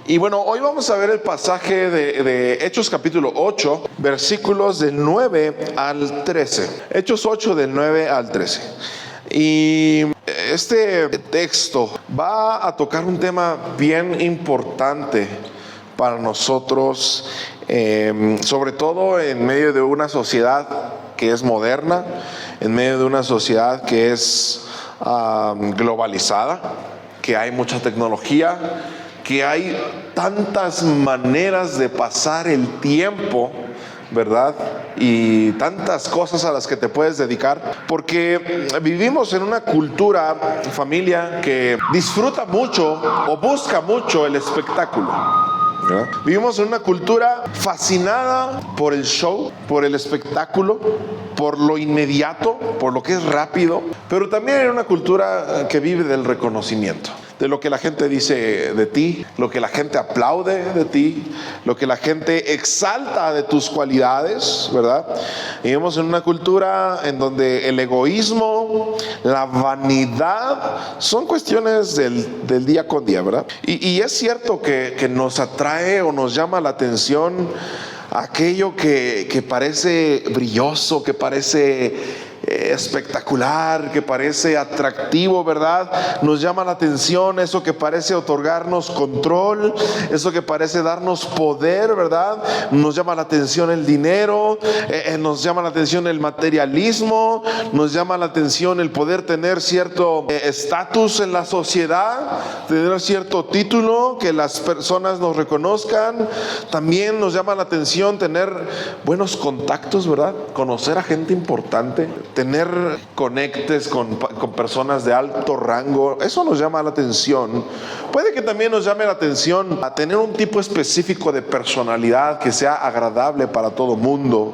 Y bueno, hoy vamos a ver el pasaje de Hechos capítulo 8, versículos del 9 al 13. Hechos 8 del 9 al 13. Y este texto va a tocar un tema bien importante para nosotros, sobre todo en medio de una sociedad que es moderna, en medio de una sociedad que es globalizada, que hay mucha tecnología, que hay tantas maneras de pasar el tiempo, ¿verdad? Y tantas cosas a las que te puedes dedicar, porque vivimos en una cultura, familia, que disfruta mucho o busca mucho el espectáculo, ¿verdad? Vivimos en una cultura fascinada por el show, por el espectáculo, por lo inmediato, por lo que es rápido, pero también en una cultura que vive del reconocimiento, de lo que la gente dice de ti, lo que la gente aplaude de ti, lo que la gente exalta de tus cualidades, ¿verdad? Vivimos en una cultura en donde el egoísmo, la vanidad son cuestiones del día con día, ¿verdad? Y es cierto que nos atrae o nos llama la atención aquello que parece brilloso, que parece espectacular, que parece atractivo, ¿verdad? Nos llama la atención eso que parece otorgarnos control, eso que parece darnos poder, ¿verdad? Nos llama la atención el dinero, nos llama la atención el materialismo, nos llama la atención el poder tener cierto estatus en la sociedad, tener cierto título, que las personas nos reconozcan. También nos llama la atención tener buenos contactos, ¿verdad? Conocer a gente importante, tener conectes con personas de alto rango. Eso nos llama la atención. Puede que también nos llame la atención a tener un tipo específico de personalidad que sea agradable para todo mundo,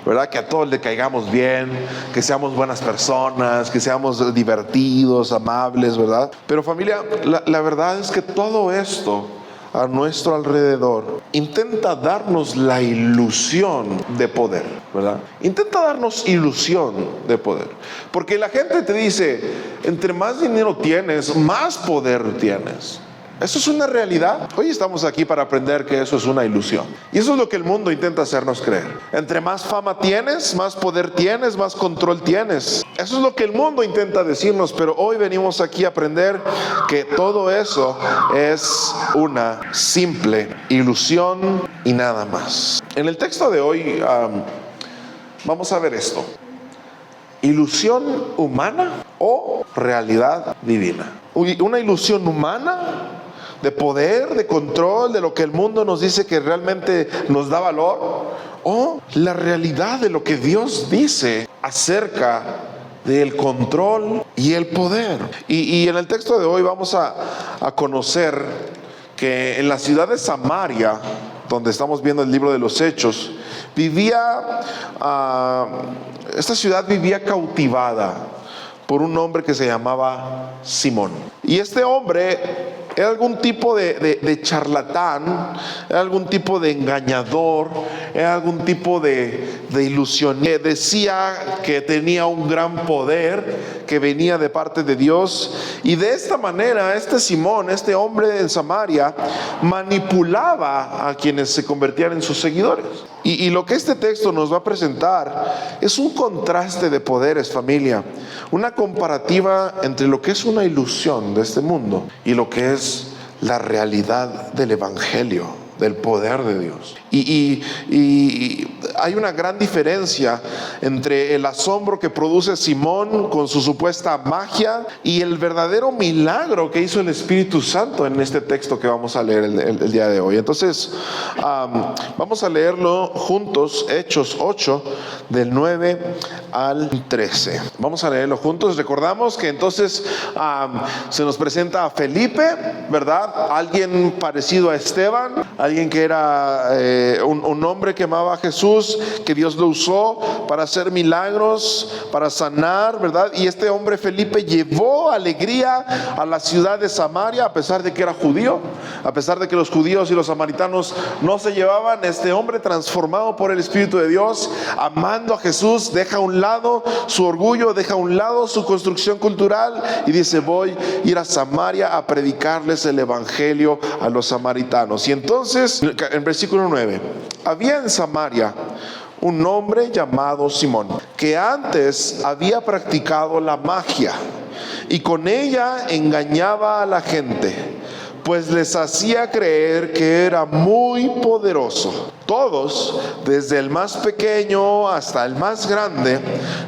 ¿verdad? Que a todos le caigamos bien, que seamos buenas personas, que seamos divertidos, amables, ¿verdad? Pero familia, la verdad es que todo esto a nuestro alrededor intenta darnos la ilusión de poder, ¿verdad? Intenta darnos ilusión de poder, porque la gente te dice, entre más dinero tienes, más poder tienes. Eso es una realidad. Hoy estamos aquí para aprender que eso es una ilusión. Y eso es lo que el mundo intenta hacernos creer. Entre más fama tienes, más poder tienes, más control tienes. Eso es lo que el mundo intenta decirnos. Pero hoy venimos aquí a aprender que todo eso es una simple ilusión y nada más. En el texto de hoy vamos a ver esto: ilusión humana o realidad divina. Una ilusión humana de poder, de control, de lo que el mundo nos dice que realmente nos da valor, o la realidad de lo que Dios dice acerca del control y el poder. Y en el texto de hoy vamos a conocer que en la ciudad de Samaria, donde estamos viendo el libro de los Hechos, esta ciudad vivía cautivada por un hombre que se llamaba Simón. Y este hombre era algún tipo de charlatán, era algún tipo de engañador, era algún tipo de ilusionista. Decía que tenía un gran poder que venía de parte de Dios, y de esta manera Simón, este hombre en Samaria, manipulaba a quienes se convertían en sus seguidores. Y lo que este texto nos va a presentar es un contraste de poderes, familia, una comparativa entre lo que es una ilusión de este mundo y lo que es la realidad del evangelio, del poder de Dios. Y hay una gran diferencia entre el asombro que produce Simón con su supuesta magia y el verdadero milagro que hizo el Espíritu Santo en este texto que vamos a leer el día de hoy. Entonces vamos a leerlo juntos, Hechos 8 del 9 al 13. Vamos a leerlo juntos. Recordamos que entonces se nos presenta a Felipe, ¿verdad? Alguien parecido a Esteban, alguien que era un hombre que amaba a Jesús, Jesús, que Dios lo usó para hacer milagros, para sanar, ¿verdad? Y este hombre Felipe llevó alegría a la ciudad de Samaria, a pesar de que era judío, a pesar de que los judíos y los samaritanos no se llevaban. Este hombre, transformado por el Espíritu de Dios, amando a Jesús, deja a un lado su orgullo, deja a un lado su construcción cultural y dice: voy a ir a Samaria a predicarles el evangelio a los samaritanos. Y entonces, en versículo 9, había en Samaria un hombre llamado Simón, que antes había practicado la magia y con ella engañaba a la gente, pues les hacía creer que era muy poderoso. Todos, desde el más pequeño hasta el más grande,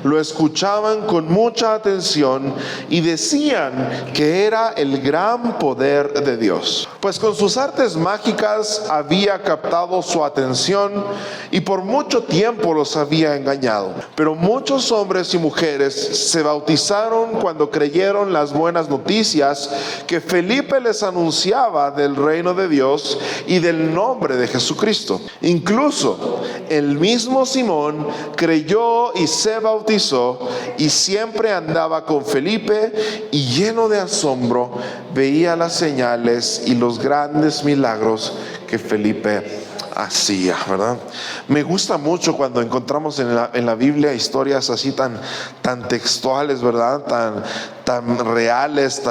lo escuchaban con mucha atención y decían que era el gran poder de Dios, pues con sus artes mágicas había captado su atención y por mucho tiempo los había engañado. Pero muchos hombres y mujeres se bautizaron cuando creyeron las buenas noticias que Felipe les anunciaba del reino de Dios y del nombre de Jesucristo. Incluso el mismo Simón creyó y se bautizó, y siempre andaba con Felipe, y lleno de asombro veía las señales y los grandes milagros que Felipe hacía, ¿verdad? Me gusta mucho cuando encontramos en la Biblia historias así tan textuales, ¿verdad? Tan reales,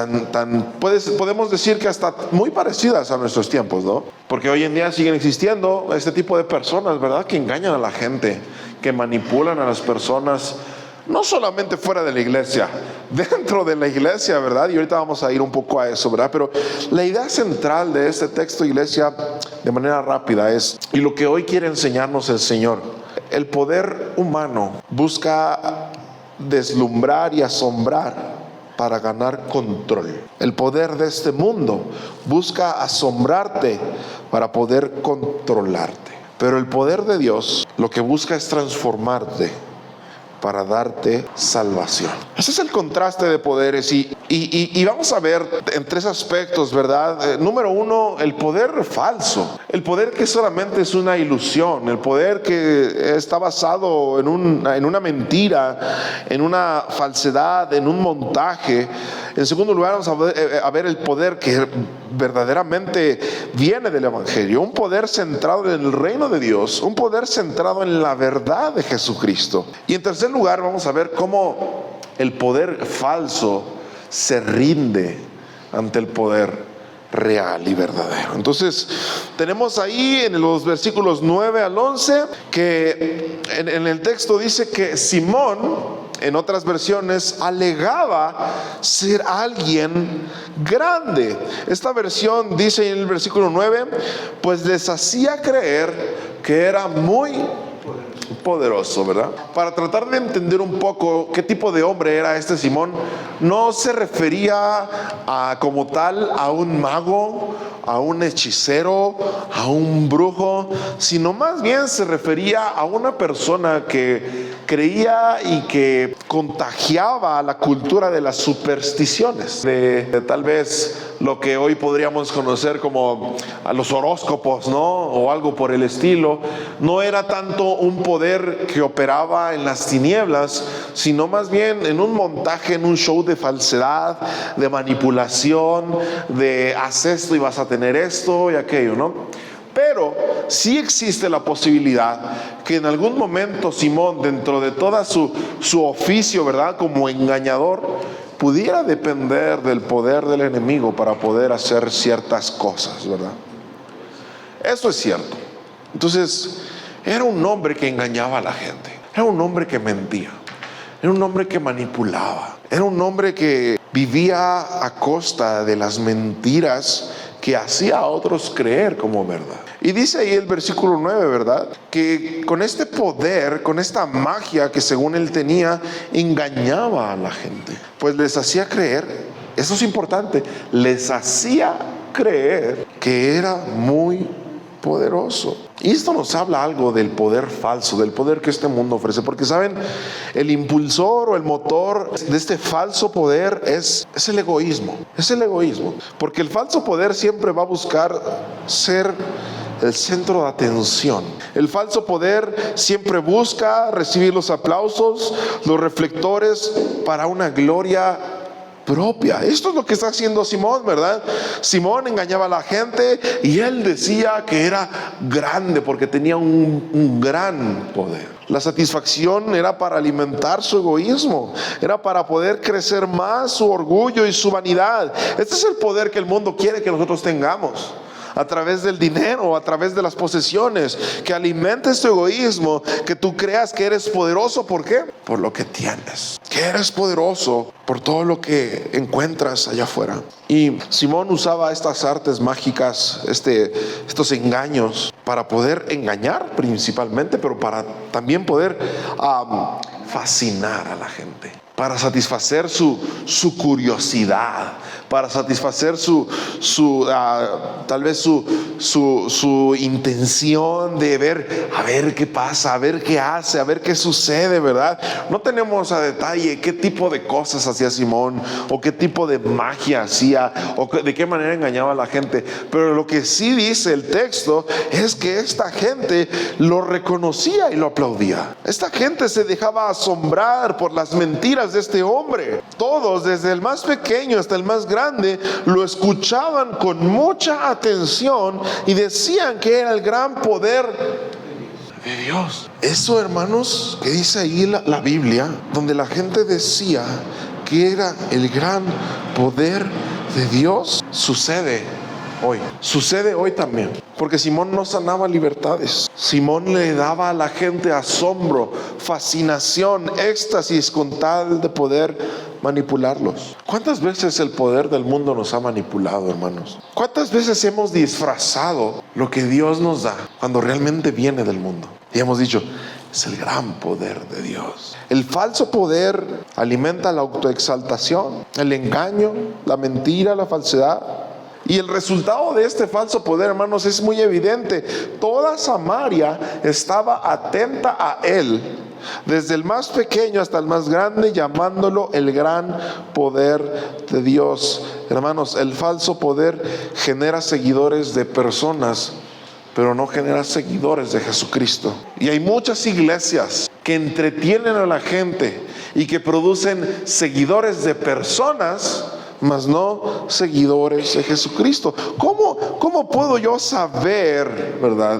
podemos decir que hasta muy parecidas a nuestros tiempos, ¿no? Porque hoy en día siguen existiendo este tipo de personas, ¿verdad? Que engañan a la gente, que manipulan a las personas, no solamente fuera de la iglesia, dentro de la iglesia, ¿verdad? Y ahorita vamos a ir un poco a eso, ¿verdad? Pero la idea central de este texto, iglesia, de manera rápida es, y lo que hoy quiere enseñarnos el Señor: el poder humano busca deslumbrar y asombrar para ganar control. El poder de este mundo busca asombrarte para poder controlarte. Pero el poder de Dios lo que busca es transformarte para darte salvación. Ese es el contraste de poderes y vamos a ver en tres aspectos, ¿verdad? Número uno, el poder falso, el poder que solamente es una ilusión, el poder que está basado en una mentira, en una falsedad, en un montaje. En segundo lugar, vamos a ver el poder que verdaderamente viene del Evangelio, un poder centrado en el reino de Dios, un poder centrado en la verdad de Jesucristo. Y en tercer lugar, vamos a ver cómo el poder falso se rinde ante el poder real y verdadero. Entonces tenemos ahí en los versículos 9 al 11 que en el texto dice que Simón, en otras versiones, alegaba ser alguien grande. Esta versión dice en el versículo 9, pues les hacía creer que era muy poderoso, ¿verdad? Para tratar de entender un poco qué tipo de hombre era este Simón, no se refería como tal a un mago, a un hechicero, a un brujo, sino más bien se refería a una persona que creía y que contagiaba la cultura de las supersticiones, de tal vez lo que hoy podríamos conocer como a los horóscopos, ¿no? O algo por el estilo. No era tanto un poder que operaba en las tinieblas, sino más bien en un montaje, en un show de falsedad, de manipulación, de haz esto y vas a tener esto y aquello, ¿no? Pero sí existe la posibilidad que en algún momento Simón, dentro de toda su oficio, ¿verdad?, como engañador, pudiera depender del poder del enemigo para poder hacer ciertas cosas, ¿verdad? Eso es cierto. Entonces, era un hombre que engañaba a la gente, era un hombre que mentía, era un hombre que manipulaba, era un hombre que vivía a costa de las mentiras que hacía a otros creer como verdad. Y dice ahí el versículo 9, ¿verdad?, que con este poder, con esta magia que según él tenía, engañaba a la gente, pues les hacía creer, eso es importante, les hacía creer que era muy poderoso. Y esto nos habla algo del poder falso, del poder que este mundo ofrece, porque saben, el impulsor o el motor de este falso poder es el egoísmo, porque el falso poder siempre va a buscar ser el centro de atención. El falso poder siempre busca recibir los aplausos, los reflectores para una gloria propia. Esto es lo que está haciendo Simón, ¿verdad? Simón engañaba a la gente y él decía que era grande porque tenía un gran poder. La satisfacción era para alimentar su egoísmo, era para poder crecer más su orgullo y su vanidad. Este es el poder que el mundo quiere que nosotros tengamos, a través del dinero, a través de las posesiones, que alimentes tu egoísmo, que tú creas que eres poderoso. ¿Por qué? Por lo que tienes, que eres poderoso por todo lo que encuentras allá afuera. Y Simón usaba estas artes mágicas, estos engaños, para poder engañar principalmente, pero para también poder fascinar a la gente, para satisfacer su curiosidad, para satisfacer tal vez su intención de ver, a ver qué pasa, a ver qué hace, a ver qué sucede, ¿verdad? No tenemos a detalle qué tipo de cosas hacía Simón, o qué tipo de magia hacía, o de qué manera engañaba a la gente, pero lo que sí dice el texto es que esta gente lo reconocía y lo aplaudía. Esta gente se dejaba asombrar por las mentiras de este hombre. Todos, desde el más pequeño hasta el más grande, lo escuchaban con mucha atención y decían que era el gran poder de Dios. Eso, hermanos, que dice ahí la Biblia, donde la gente decía que era el gran poder de Dios, sucede hoy también. Porque Simón no sanaba libertades. Simón le daba a la gente asombro, fascinación, éxtasis, con tal de poder manipularlos. ¿Cuántas veces el poder del mundo nos ha manipulado, hermanos? ¿Cuántas veces hemos disfrazado lo que Dios nos da cuando realmente viene del mundo? Y hemos dicho, es el gran poder de Dios. El falso poder alimenta la autoexaltación, el engaño, la mentira, la falsedad. Y el resultado de este falso poder, hermanos, es muy evidente. Toda Samaria estaba atenta a él, desde el más pequeño hasta el más grande, llamándolo el gran poder de Dios. Hermanos, el falso poder genera seguidores de personas, pero no genera seguidores de Jesucristo. Y hay muchas iglesias que entretienen a la gente y que producen seguidores de personas, mas no seguidores de Jesucristo. ¿Cómo puedo yo saber, verdad,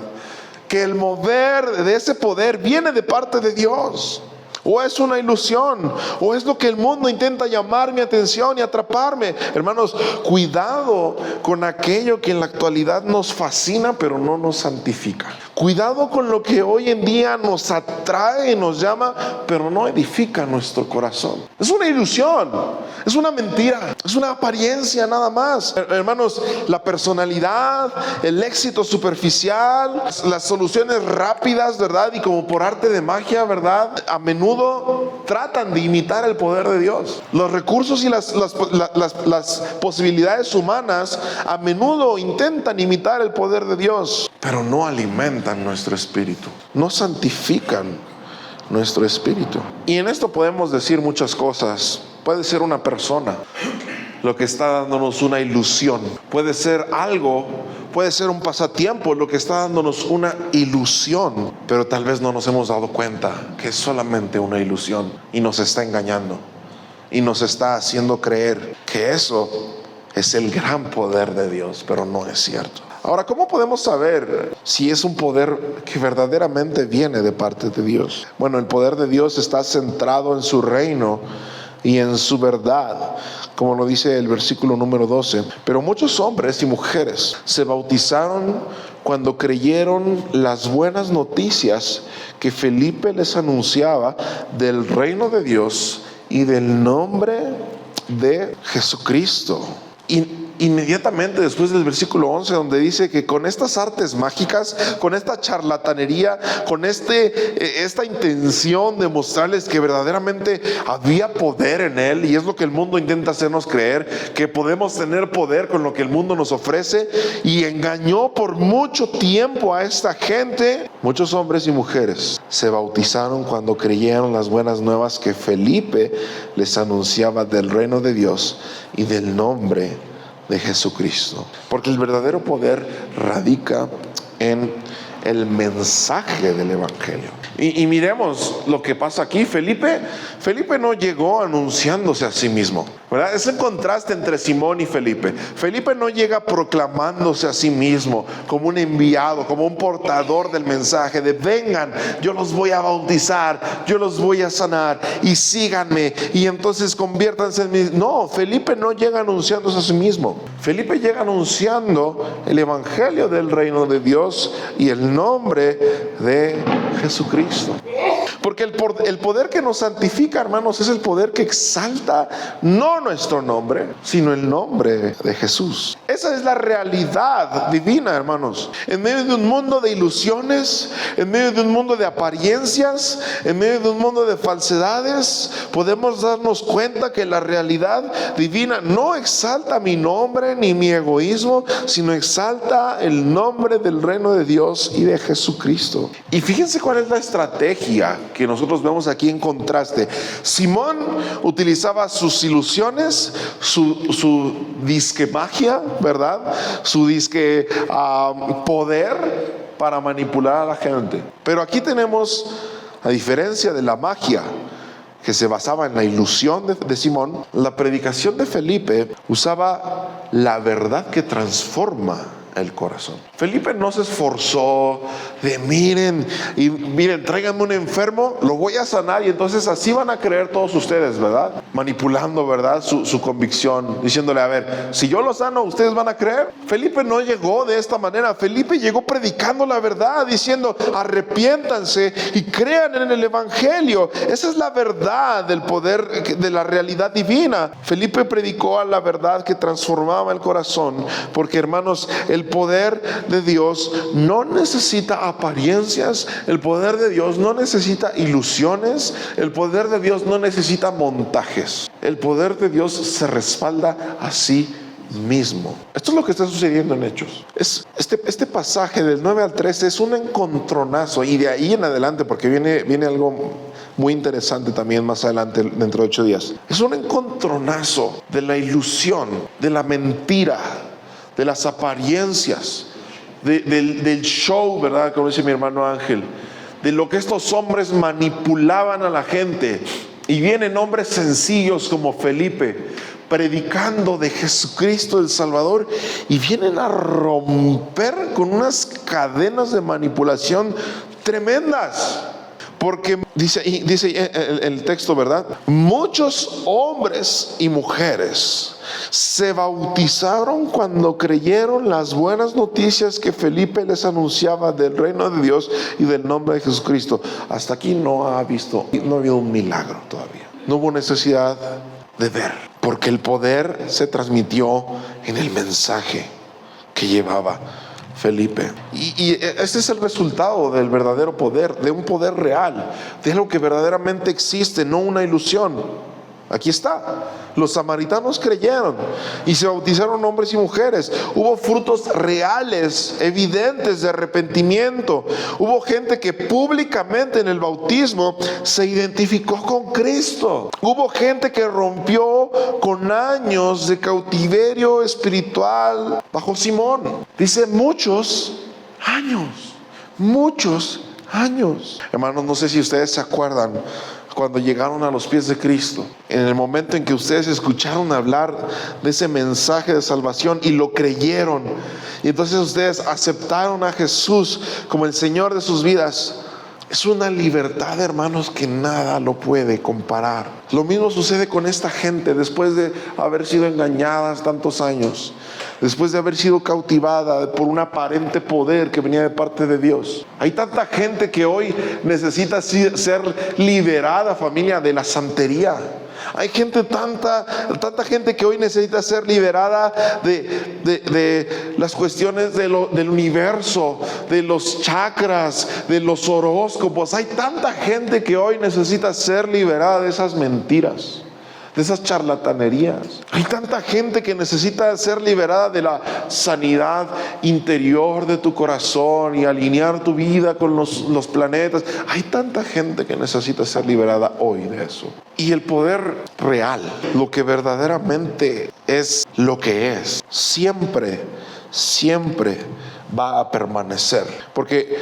que el mover de ese poder viene de parte de Dios? ¿O es una ilusión? ¿O es lo que el mundo intenta llamar mi atención y atraparme? Hermanos, cuidado con aquello que en la actualidad nos fascina pero no nos santifica. Cuidado con lo que hoy en día nos atrae y nos llama pero no edifica nuestro corazón. Es una ilusión, es una mentira, es una apariencia nada más. Hermanos, la personalidad, el éxito superficial, las soluciones rápidas, ¿verdad? Y como por arte de magia, ¿verdad? A menudo tratan de imitar el poder de Dios. Los recursos y las posibilidades humanas a menudo intentan imitar el poder de Dios, pero no alimentan nuestro espíritu, no santifican nuestro espíritu. Y en esto podemos decir muchas cosas. Puede ser una persona lo que está dándonos una ilusión, puede ser algo, puede ser un pasatiempo lo que está dándonos una ilusión, pero tal vez no nos hemos dado cuenta que es solamente una ilusión y nos está engañando y nos está haciendo creer que eso es el gran poder de Dios, pero no es cierto. Ahora, ¿cómo podemos saber si es un poder que verdaderamente viene de parte de Dios? Bueno, el poder de Dios está centrado en su reino y en su verdad, como lo dice el versículo número 12. Pero muchos hombres y mujeres se bautizaron cuando creyeron las buenas noticias que Felipe les anunciaba del reino de Dios y del nombre de Jesucristo. Inmediatamente después del versículo 11, donde dice que con estas artes mágicas, con esta charlatanería, con esta intención de mostrarles que verdaderamente había poder en él, y es lo que el mundo intenta hacernos creer, que podemos tener poder con lo que el mundo nos ofrece, y engañó por mucho tiempo a esta gente. Muchos hombres y mujeres se bautizaron cuando creyeron las buenas nuevas que Felipe les anunciaba del reino de Dios y del nombre de Jesucristo. Porque el verdadero poder radica en el mensaje del evangelio. Y miremos lo que pasa aquí. Felipe no llegó anunciándose a sí mismo, ¿verdad? Es el contraste entre Simón y Felipe. Felipe no llega proclamándose a sí mismo como un enviado, como un portador del mensaje de vengan, yo los voy a bautizar, yo los voy a sanar y síganme y entonces conviértanse en mí. No, Felipe no llega anunciándose a sí mismo. Felipe llega anunciando el evangelio del reino de Dios y el nombre de Jesucristo. Porque el poder que nos santifica, hermanos, es el poder que exalta no nuestro nombre, sino el nombre de Jesús. Esa es la realidad divina, hermanos. En medio de un mundo de ilusiones, en medio de un mundo de apariencias, en medio de un mundo de falsedades, podemos darnos cuenta que la realidad divina no exalta mi nombre ni mi egoísmo, sino exalta el nombre del reino de Dios y de Jesucristo. Y fíjense cuál es la estrategia que nosotros vemos aquí en contraste. Simón utilizaba sus ilusiones, su disque magia, ¿verdad? Su disque poder para manipular a la gente. Pero aquí tenemos, a diferencia de la magia que se basaba en la ilusión de Simón, la predicación de Felipe usaba la verdad que transforma el corazón. Felipe no se esforzó de miren, tráiganme un enfermo, lo voy a sanar y entonces así van a creer todos ustedes, ¿verdad? Manipulando, ¿verdad? Su convicción, diciéndole, a ver, si yo lo sano, ¿ustedes van a creer? Felipe no llegó de esta manera. Felipe llegó predicando la verdad, diciendo, arrepiéntanse y crean en el evangelio. Esa es la verdad del poder, de la realidad divina. Felipe predicó a la verdad que transformaba el corazón, porque, hermanos, el poder de Dios no necesita apariencias, el poder de Dios no necesita ilusiones, el poder de Dios no necesita montajes. El poder de Dios se respalda a sí mismo. Esto es lo que está sucediendo en Hechos. Este pasaje del 9 al 13 es un encontronazo, y de ahí en adelante, porque viene algo muy interesante también más adelante, dentro de 8 días. Es un encontronazo de la ilusión, de la mentira, de las apariencias, del show, ¿verdad? Como dice mi hermano Ángel, de lo que estos hombres manipulaban a la gente. Y vienen hombres sencillos como Felipe, predicando de Jesucristo el Salvador, y vienen a romper con unas cadenas de manipulación tremendas. Porque dice el texto, ¿verdad? Muchos hombres y mujeres se bautizaron cuando creyeron las buenas noticias que Felipe les anunciaba del reino de Dios y del nombre de Jesucristo. Hasta aquí no ha habido un milagro todavía. No hubo necesidad de ver, porque el poder se transmitió en el mensaje que llevaba Felipe. Y este es el resultado del verdadero poder, de un poder real, de algo que verdaderamente existe, no una ilusión. Aquí está. Los samaritanos creyeron y se bautizaron hombres y mujeres. Hubo frutos reales, evidentes de arrepentimiento. Hubo gente que públicamente en el bautismo se identificó con Cristo. Hubo gente que rompió con años de cautiverio espiritual bajo Simón. Dice muchos años. Hermanos, no sé si ustedes se acuerdan cuando llegaron a los pies de Cristo, en el momento en que ustedes escucharon hablar de ese mensaje de salvación y lo creyeron, y entonces ustedes aceptaron a Jesús como el Señor de sus vidas. Es una libertad, hermanos, que nada lo puede comparar. Lo mismo sucede con esta gente después de haber sido engañadas tantos años, después de haber sido cautivada por un aparente poder que venía de parte de Dios. Hay tanta gente que hoy necesita ser liberada, familia, de la santería. Hay tanta gente que hoy necesita ser liberada de las cuestiones del universo, de los chakras, de los horóscopos. Hay tanta gente que hoy necesita ser liberada de esas mentiras, de esas charlatanerías. Hay tanta gente que necesita ser liberada de la sanidad interior de tu corazón y alinear tu vida con los planetas. Hay tanta gente que necesita ser liberada hoy de eso. Y el poder real, lo que verdaderamente es lo que es, siempre va a permanecer. Porque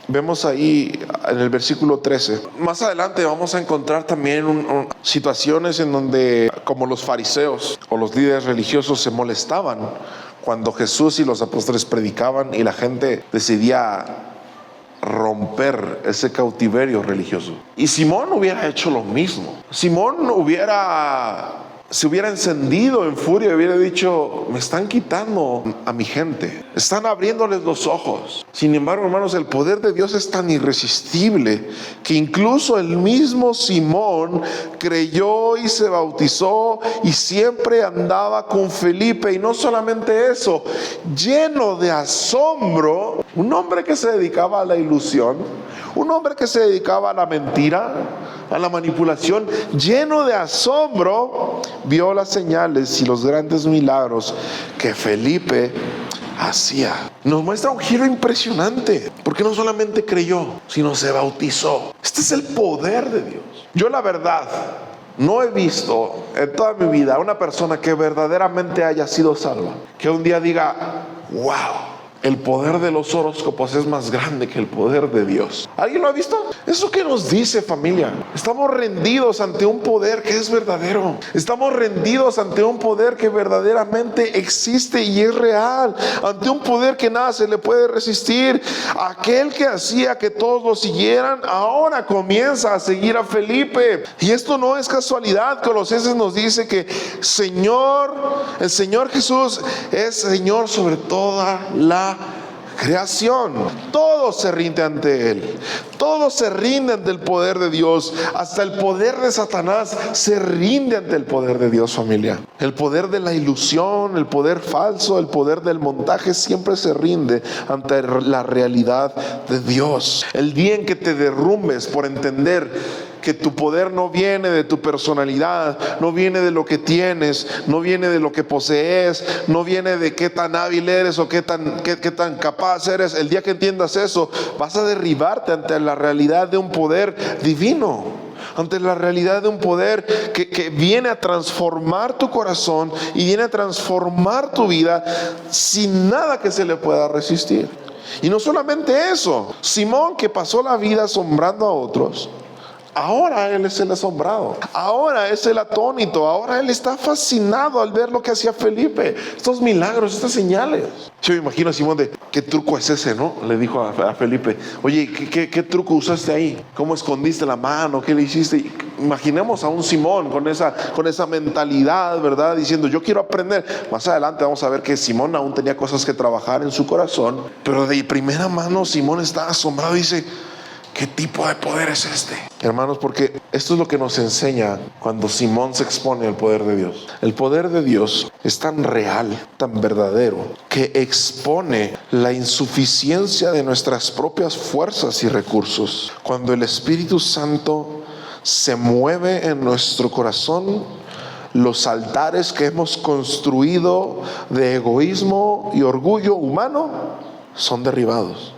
vemos ahí en el versículo 13. Más adelante vamos a encontrar también situaciones en donde, como los fariseos o los líderes religiosos se molestaban cuando Jesús y los apóstoles predicaban y la gente decidía romper ese cautiverio religioso. Y Simón hubiera hecho lo mismo. Simón se hubiera encendido en furia y hubiera dicho: me están quitando a mi gente, están abriéndoles los ojos. Sin embargo, hermanos, el poder de Dios es tan irresistible que incluso el mismo Simón creyó y se bautizó y siempre andaba con Felipe. Y no solamente eso, lleno de asombro, un hombre que se dedicaba a la ilusión, un hombre que se dedicaba a la mentira, a la manipulación, lleno de asombro, vio las señales y los grandes milagros que Felipe hacía. Nos muestra un giro impresionante, porque no solamente creyó, sino se bautizó. Este es el poder de Dios. Yo, la verdad, no he visto en toda mi vida una persona que verdaderamente haya sido salva, que un día diga: wow, el poder de los horóscopos es más grande que el poder de Dios. ¿Alguien lo ha visto? ¿Eso qué nos dice, familia? Estamos rendidos ante un poder que es verdadero. Estamos rendidos ante un poder que verdaderamente existe y es real. Ante un poder que nada se le puede resistir. Aquel que hacía que todos lo siguieran, ahora comienza a seguir a Felipe. Y esto no es casualidad. Colosenses nos dice que el Señor Jesús es Señor sobre toda la creación. Todo se rinde ante Él. Todo se rinde ante el poder de Dios. Hasta el poder de Satanás se rinde ante el poder de Dios, familia. El poder de la ilusión, el poder falso, el poder del montaje siempre se rinde ante la realidad de Dios. El día en que te derrumbes por entender que tu poder no viene de tu personalidad, no viene de lo que tienes, no viene de lo que posees, no viene de qué tan hábil eres o qué tan capaz eres. El día que entiendas eso, vas a derribarte ante la realidad de un poder divino, ante la realidad de un poder que viene a transformar tu corazón y viene a transformar tu vida sin nada que se le pueda resistir. Y no solamente eso, Simón, que pasó la vida asombrando a otros, ahora él es el asombrado, ahora es el atónito, ahora él está fascinado al ver lo que hacía Felipe, estos milagros, estas señales. Yo me imagino a Simón de: ¿qué truco es ese, no? Le dijo a Felipe: oye, ¿qué truco usaste ahí? ¿Cómo escondiste la mano? ¿Qué le hiciste? Imaginemos a un Simón con esa mentalidad, ¿verdad? Diciendo: yo quiero aprender. Más adelante vamos a ver que Simón aún tenía cosas que trabajar en su corazón, pero de primera mano Simón está asombrado y dice: ¿qué tipo de poder es este? Hermanos, porque esto es lo que nos enseña cuando Simón se expone al poder de Dios. El poder de Dios es tan real, tan verdadero, que expone la insuficiencia de nuestras propias fuerzas y recursos. Cuando el Espíritu Santo se mueve en nuestro corazón, los altares que hemos construido de egoísmo y orgullo humano son derribados.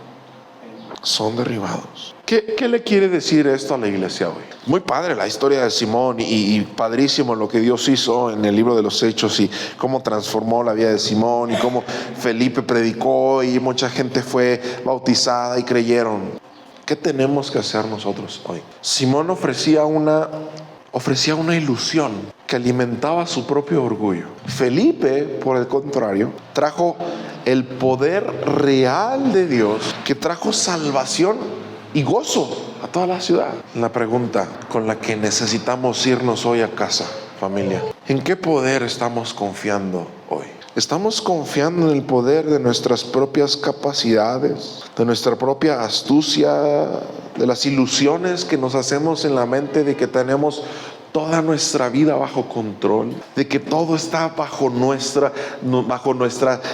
Son derribados. ¿Qué le quiere decir esto a la iglesia hoy? Muy padre la historia de Simón y padrísimo lo que Dios hizo en el libro de los Hechos y cómo transformó la vida de Simón y cómo Felipe predicó y mucha gente fue bautizada y creyeron. ¿Qué tenemos que hacer nosotros hoy? Simón ofrecía una ilusión que alimentaba su propio orgullo. Felipe, por el contrario, trajo el poder real de Dios, que trajo salvación y gozo a toda la ciudad. La pregunta con la que necesitamos irnos hoy a casa, familia: ¿en qué poder estamos confiando hoy? ¿Estamos confiando en el poder de nuestras propias capacidades, de nuestra propia astucia, de las ilusiones que nos hacemos en la mente de que tenemos toda nuestra vida bajo control, de que todo está bajo nuestra,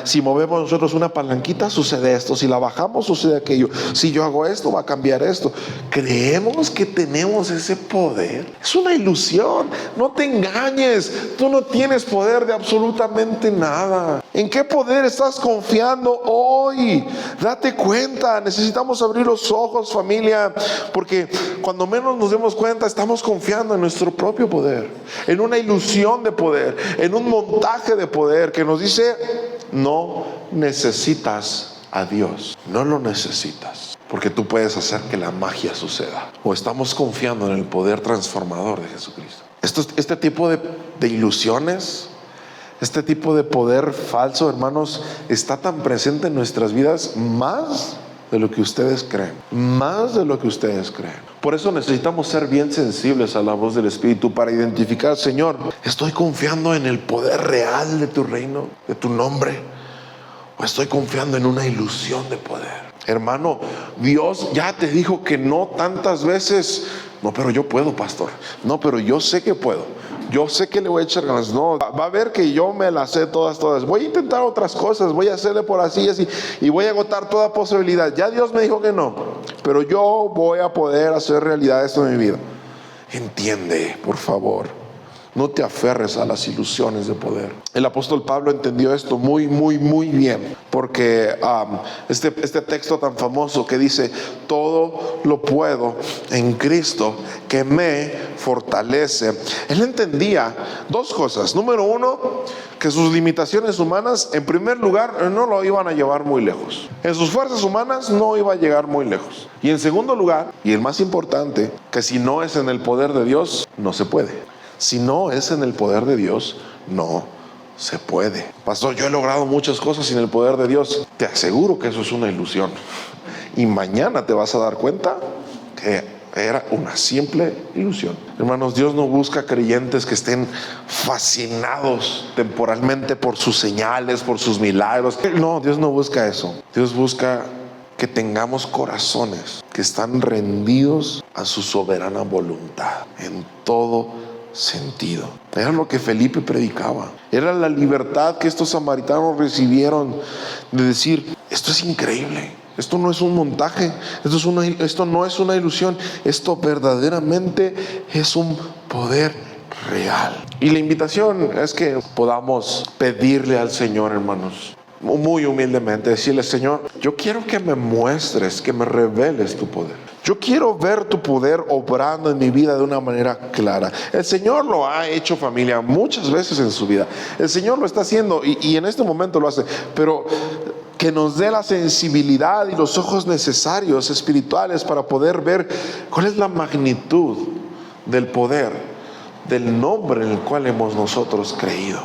si movemos nosotros una palanquita sucede esto, si la bajamos sucede aquello, si yo hago esto va a cambiar esto? ¿Creemos que tenemos ese poder? Es una ilusión, no te engañes, tú no tienes poder de absolutamente nada. ¿En qué poder estás confiando hoy? Date cuenta, necesitamos abrir los ojos, familia, porque cuando menos nos demos cuenta estamos confiando en nuestro propio poder, en una ilusión de poder, en un montaje de poder que nos dice: no necesitas a Dios, no lo necesitas, porque tú puedes hacer que la magia suceda. O estamos confiando en el poder transformador de Jesucristo. Este tipo de ilusiones, este tipo de poder falso, hermanos, está tan presente en nuestras vidas, más de lo que ustedes creen, más de lo que ustedes creen. Por eso necesitamos ser bien sensibles a la voz del Espíritu para identificar: Señor, estoy confiando en el poder real de tu reino, de tu nombre, o estoy confiando en una ilusión de poder. Hermano, Dios ya te dijo que no tantas veces. No, pero yo puedo, pastor. No, pero yo sé que puedo. Yo sé que le voy a echar ganas. No, va a ver que yo me las sé todas. Voy a intentar otras cosas, voy a hacerle por así, así, y voy a agotar toda posibilidad. Ya Dios me dijo que no, pero yo voy a poder hacer realidad esto en mi vida. Entiende, por favor. No te aferres a las ilusiones de poder. El apóstol Pablo entendió esto muy bien, porque este texto tan famoso que dice: todo lo puedo en Cristo que me fortalece. Él entendía dos cosas. Número uno, que sus limitaciones humanas, en primer lugar, no lo iban a llevar muy lejos. En sus fuerzas humanas no iba a llegar muy lejos. Y en segundo lugar, y el más importante, que si no es en el poder de Dios, no se puede. Si no es en el poder de Dios, no se puede. Pastor, yo he logrado muchas cosas sin el poder de Dios. Te aseguro que eso es una ilusión. Y mañana te vas a dar cuenta que era una simple ilusión. Hermanos, Dios no busca creyentes que estén fascinados temporalmente por sus señales, por sus milagros. No, Dios no busca eso. Dios busca que tengamos corazones que están rendidos a su soberana voluntad en todo sentido. Era lo que Felipe predicaba. Era la libertad que estos samaritanos recibieron de decir: esto es increíble, esto no es un montaje, esto no es una ilusión, esto verdaderamente es un poder real. Y la invitación es que podamos pedirle al Señor, hermanos, muy humildemente, decirle: Señor, yo quiero que me muestres, que me reveles tu poder. Yo quiero ver tu poder obrando en mi vida de una manera clara. El Señor lo ha hecho, familia, muchas veces en su vida. El Señor lo está haciendo y en este momento lo hace. Pero que nos dé la sensibilidad y los ojos necesarios espirituales para poder ver cuál es la magnitud del poder del nombre en el cual hemos nosotros creído.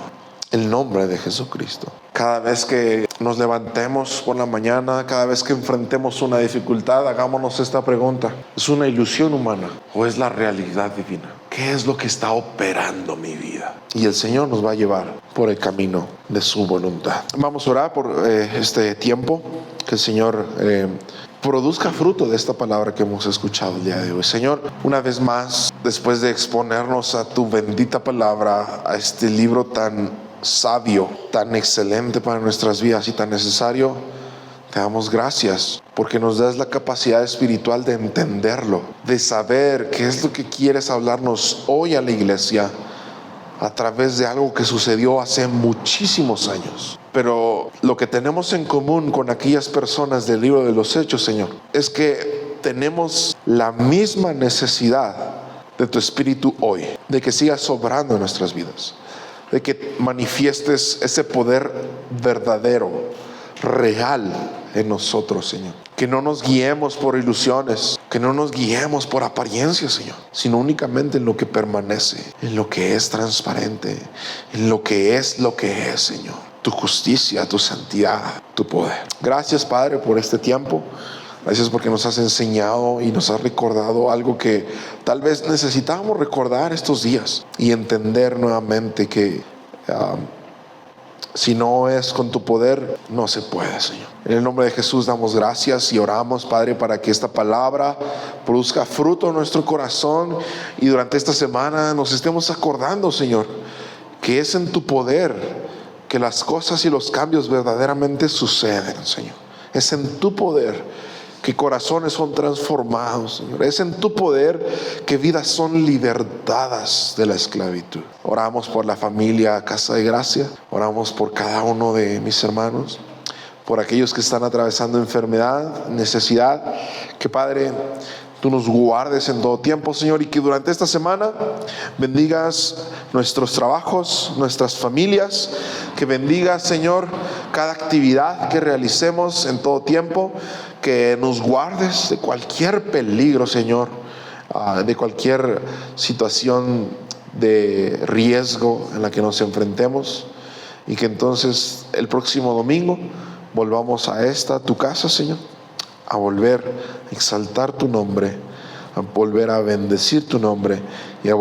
El nombre de Jesucristo. Cada vez que nos levantemos por la mañana, cada vez que enfrentemos una dificultad, hagámonos esta pregunta: ¿es una ilusión humana o es la realidad divina? ¿Qué es lo que está operando mi vida? Y el Señor nos va a llevar por el camino de su voluntad. Vamos a orar por este tiempo, que el Señor produzca fruto de esta palabra que hemos escuchado el día de hoy. Señor, una vez más, después de exponernos a tu bendita palabra, a este libro tan sabio, tan excelente para nuestras vidas y tan necesario, te damos gracias porque nos das la capacidad espiritual de entenderlo, de saber qué es lo que quieres hablarnos hoy a la iglesia a través de algo que sucedió hace muchísimos años. Pero lo que tenemos en común con aquellas personas del libro de los Hechos, Señor, es que tenemos la misma necesidad de tu Espíritu hoy, de que sigas obrando en nuestras vidas, de que manifiestes ese poder verdadero, real en nosotros, Señor. Que no nos guiemos por ilusiones, que no nos guiemos por apariencias, Señor, sino únicamente en lo que permanece, en lo que es transparente, en lo que es, Señor. Tu justicia, tu santidad, tu poder. Gracias, Padre, por este tiempo. Gracias porque nos has enseñado y nos has recordado algo que tal vez necesitábamos recordar estos días y entender nuevamente que si no es con tu poder, no se puede, Señor. En el nombre de Jesús damos gracias y oramos, Padre, para que esta palabra produzca fruto en nuestro corazón y durante esta semana nos estemos acordando, Señor, que es en tu poder que las cosas y los cambios verdaderamente suceden, Señor. Es en tu poder que corazones son transformados, Señor. Es en tu poder que vidas son libertadas de la esclavitud. Oramos por la familia Casa de Gracia. Oramos por cada uno de mis hermanos, por aquellos que están atravesando enfermedad, necesidad. Que, Padre, tú nos guardes en todo tiempo, Señor, y que durante esta semana bendigas nuestros trabajos, nuestras familias, que bendigas, Señor, cada actividad que realicemos en todo tiempo, que nos guardes de cualquier peligro, Señor, de cualquier situación de riesgo en la que nos enfrentemos, y que entonces el próximo domingo volvamos a tu casa, Señor, a volver a exaltar tu nombre, a volver a bendecir tu nombre y a